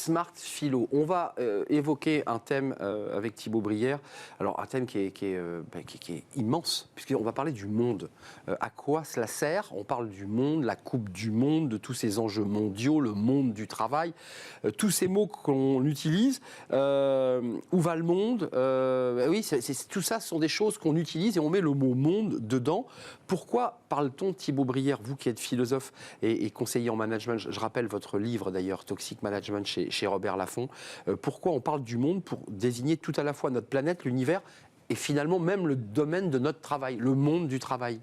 Smart Philo. On va évoquer un thème avec Thibaut Brière. Alors, un thème qui est immense, puisqu'on va parler du monde. À quoi cela sert? On parle du monde, la Coupe du Monde, de tous ces enjeux mondiaux, le monde du travail, tous ces mots qu'on utilise. Où va le monde? Oui, tout ça, ce sont des choses qu'on utilise et on met le mot monde dedans. Pourquoi parle-t-on, Thibaut Brière, vous qui êtes philosophe et conseiller en management, je rappelle votre livre d'ailleurs, Toxic Management chez Robert Laffont, pourquoi on parle du monde pour désigner tout à la fois notre planète, l'univers et finalement même le domaine de notre travail, le monde du travail?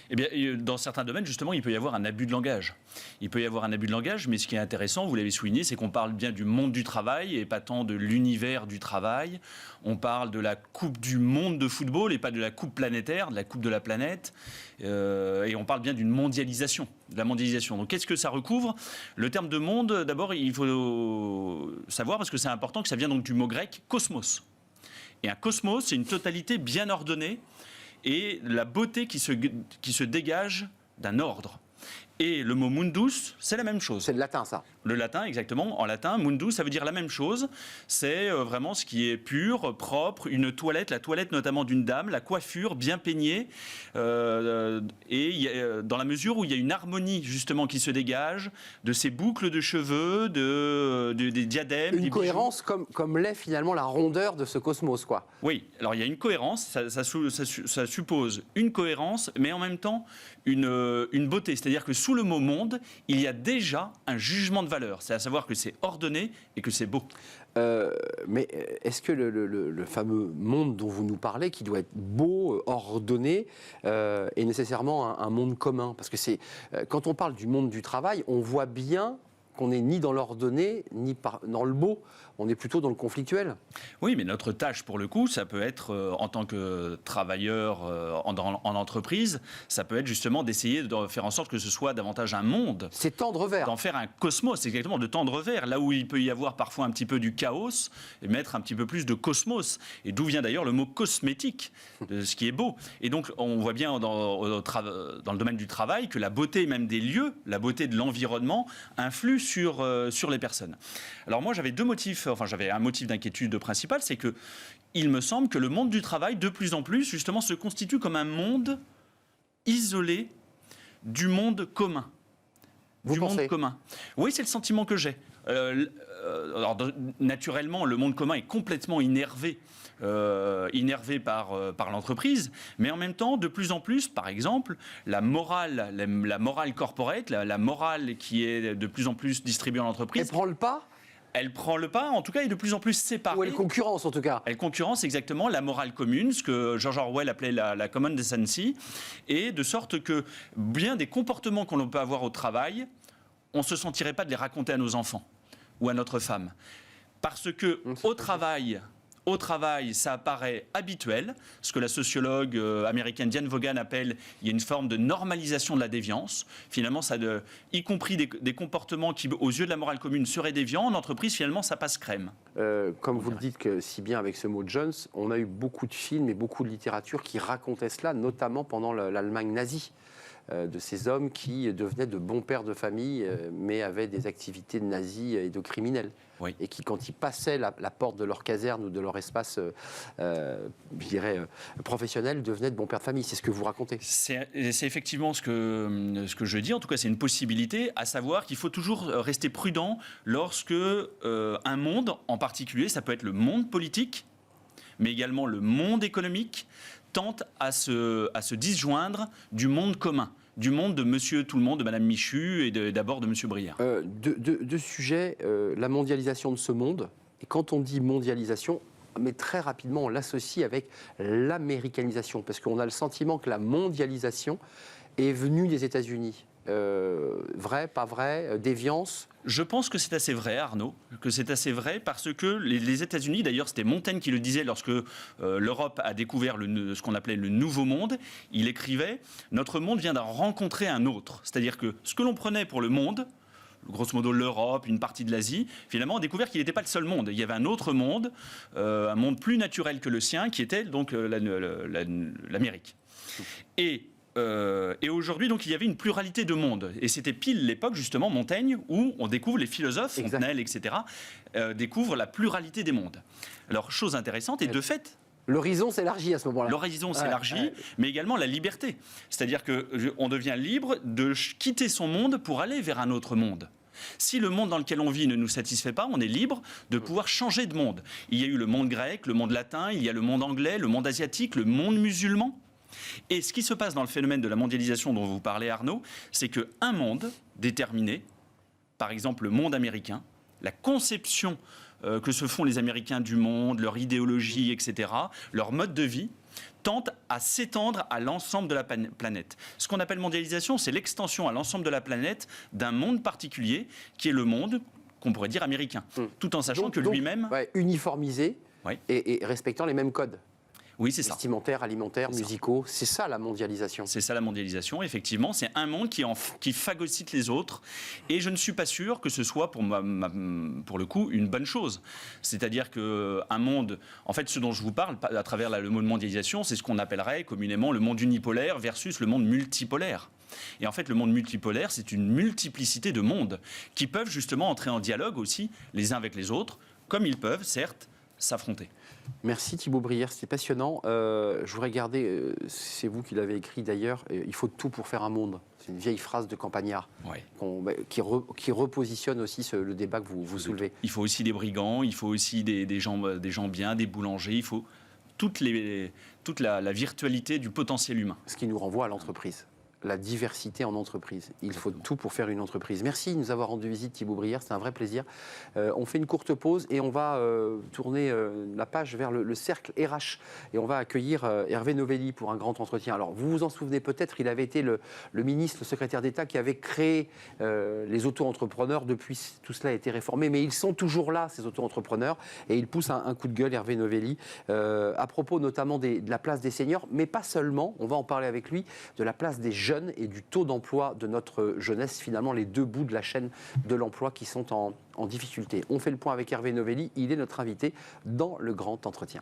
Eh bien, dans certains domaines, justement, il peut y avoir un abus de langage. Il peut y avoir un abus de langage, mais ce qui est intéressant, vous l'avez souligné, c'est qu'on parle bien du monde du travail et pas tant de l'univers du travail. On parle de la Coupe du Monde de football et pas de la Coupe planétaire, de la Coupe de la planète. Et on parle bien d'une mondialisation, de la mondialisation. Donc, qu'est-ce que ça recouvre? Le terme de monde, d'abord, il faut savoir, parce que c'est important, que ça vient donc du mot grec « cosmos ». Et un cosmos, c'est une totalité bien ordonnée, et la beauté qui se dégage d'un ordre. Et le mot mundus, c'est la même chose. C'est le latin, ça. Le latin, exactement. En latin, mundus, ça veut dire la même chose. C'est vraiment ce qui est pur, propre, une toilette, la toilette notamment d'une dame, la coiffure bien peignée. Et dans la mesure où il y a une harmonie, justement, qui se dégage de ces boucles de cheveux, des diadèmes. Une cohérence comme l'est finalement la rondeur de ce cosmos, quoi. Oui, alors il y a une cohérence, ça suppose une cohérence, mais en même temps une beauté. C'est-à-dire que sous le mot monde, il y a déjà un jugement de valeur. C'est à savoir que c'est ordonné et que c'est beau. Mais est-ce que le fameux monde dont vous nous parlez, qui doit être beau, ordonné, est nécessairement un monde commun? Parce que quand on parle du monde du travail, on voit bien qu'on n'est ni dans l'ordonné, ni dans le beau. On est plutôt dans le conflictuel. Oui, mais notre tâche, pour le coup, ça peut être, en tant que travailleur en entreprise, ça peut être justement d'essayer de faire en sorte que ce soit davantage un monde. C'est tendre vers. D'en faire un cosmos, exactement, de tendre vers. Là où il peut y avoir parfois un petit peu du chaos, et mettre un petit peu plus de cosmos. Et d'où vient d'ailleurs le mot cosmétique, de ce qui est beau. Et donc, on voit bien dans le domaine du travail que la beauté même des lieux, la beauté de l'environnement, influe sur les personnes. Alors moi, j'avais un motif d'inquiétude principal, c'est que il me semble que le monde du travail, de plus en plus, justement, se constitue comme un monde isolé du monde commun. Vous pensez? Monde commun. Oui, c'est le sentiment que j'ai. Alors, naturellement, le monde commun est complètement innervé par l'entreprise, mais en même temps, de plus en plus, par exemple, la morale corporate, la morale qui est de plus en plus distribuée en entreprise. Elle prend le pas? Elle prend le pas, en tout cas, est de plus en plus séparée. Ou elle concurrence, en tout cas. Elle concurrence exactement la morale commune, ce que George Orwell appelait la common decency, et de sorte que bien des comportements qu'on peut avoir au travail, on ne se sentirait pas de les raconter à nos enfants ou à notre femme. Parce que au travail, ça apparaît habituel, ce que la sociologue américaine Diane Vaughan appelle, il y a une forme de normalisation de la déviance. Finalement, y compris des comportements qui, aux yeux de la morale commune, seraient déviants, en entreprise, finalement, ça passe crème. Comme vous le dites si bien avec ce mot Jones, on a eu beaucoup de films et beaucoup de littérature qui racontaient cela, notamment pendant l'Allemagne nazie. De ces hommes qui devenaient de bons pères de famille, mais avaient des activités de nazis et de criminels. Oui. Et qui, quand ils passaient la porte de leur caserne ou de leur espace, je dirais, professionnel, devenaient de bons pères de famille. C'est ce que vous racontez. C'est effectivement ce que je dis. En tout cas, c'est une possibilité, à savoir qu'il faut toujours rester prudent lorsque un monde, en particulier, ça peut être le monde politique, mais également le monde économique, tente à se disjoindre du monde commun, du monde de Monsieur Tout-le-Monde, de Madame Michu et d'abord de Monsieur Brière. Deux sujets, la mondialisation de ce monde. Et quand on dit mondialisation, mais très rapidement, on l'associe avec l'américanisation, parce qu'on a le sentiment que la mondialisation est venue des États-Unis. Vrai, pas vrai, déviance? Je pense que c'est assez vrai, Arnaud, que c'est assez vrai parce que les États-Unis, d'ailleurs c'était Montaigne qui le disait lorsque l'Europe a découvert ce qu'on appelait le Nouveau Monde, il écrivait « Notre monde vient d'en rencontrer un autre ». C'est-à-dire que ce que l'on prenait pour le monde, grosso modo l'Europe, une partie de l'Asie, finalement on a découvert qu'il n'était pas le seul monde. Il y avait un autre monde, un monde plus naturel que le sien, qui était donc l'Amérique. Et et aujourd'hui, donc, il y avait une pluralité de mondes. Et c'était pile l'époque, justement, Montaigne, où on découvre les philosophes, Fontenelle, etc., découvrent la pluralité des mondes. Alors, chose intéressante, et de fait... L'horizon s'élargit à ce moment-là. L'horizon s'élargit, mais également la liberté. C'est-à-dire qu'on devient libre de quitter son monde pour aller vers un autre monde. Si le monde dans lequel on vit ne nous satisfait pas, on est libre de pouvoir changer de monde. Il y a eu le monde grec, le monde latin, il y a le monde anglais, le monde asiatique, le monde musulman. Et ce qui se passe dans le phénomène de la mondialisation dont vous parlez, Arnaud, c'est qu'un monde déterminé, par exemple le monde américain, la conception que se font les Américains du monde, leur idéologie, etc., leur mode de vie, tente à s'étendre à l'ensemble de la planète. Ce qu'on appelle mondialisation, c'est l'extension à l'ensemble de la planète d'un monde particulier, qui est le monde qu'on pourrait dire américain, tout en sachant que lui-même... uniformisé et respectant les mêmes codes. Oui, c'est ça. Vestimentaires, alimentaires, musicaux, c'est ça la mondialisation. C'est ça la mondialisation, effectivement. C'est un monde qui phagocyte les autres. Et je ne suis pas sûr que ce soit, pour le coup, une bonne chose. C'est-à-dire qu'un monde... En fait, ce dont je vous parle, à travers le mot de mondialisation, c'est ce qu'on appellerait communément le monde unipolaire versus le monde multipolaire. Et en fait, le monde multipolaire, c'est une multiplicité de mondes qui peuvent justement entrer en dialogue aussi, les uns avec les autres, comme ils peuvent, certes, s'affronter. Merci Thibaut Brière, c'était passionnant. Je voudrais garder, c'est vous qui l'avez écrit d'ailleurs, il faut tout pour faire un monde. C'est une vieille phrase de Campagnard qui repositionne aussi le débat que vous soulevez. Il faut aussi des brigands, il faut aussi des gens bien, des boulangers, il faut toute la virtualité du potentiel humain. Ce qui nous renvoie à l'entreprise. La diversité en entreprise. Il faut tout pour faire une entreprise. Merci de nous avoir rendu visite, Thibaut Brière, c'est un vrai plaisir. On fait une courte pause et on va tourner la page vers le cercle RH et on va accueillir Hervé Novelli pour un grand entretien. Alors, vous vous en souvenez peut-être, il avait été le ministre, le secrétaire d'État qui avait créé les auto-entrepreneurs. Depuis, tout cela a été réformé, mais ils sont toujours là, ces auto-entrepreneurs, et il pousse un coup de gueule, Hervé Novelli, à propos notamment de la place des seniors, mais pas seulement, on va en parler avec lui, de la place des jeunes et du taux d'emploi de notre jeunesse, finalement les deux bouts de la chaîne de l'emploi qui sont en difficulté. On fait le point avec Hervé Novelli, il est notre invité dans le grand entretien.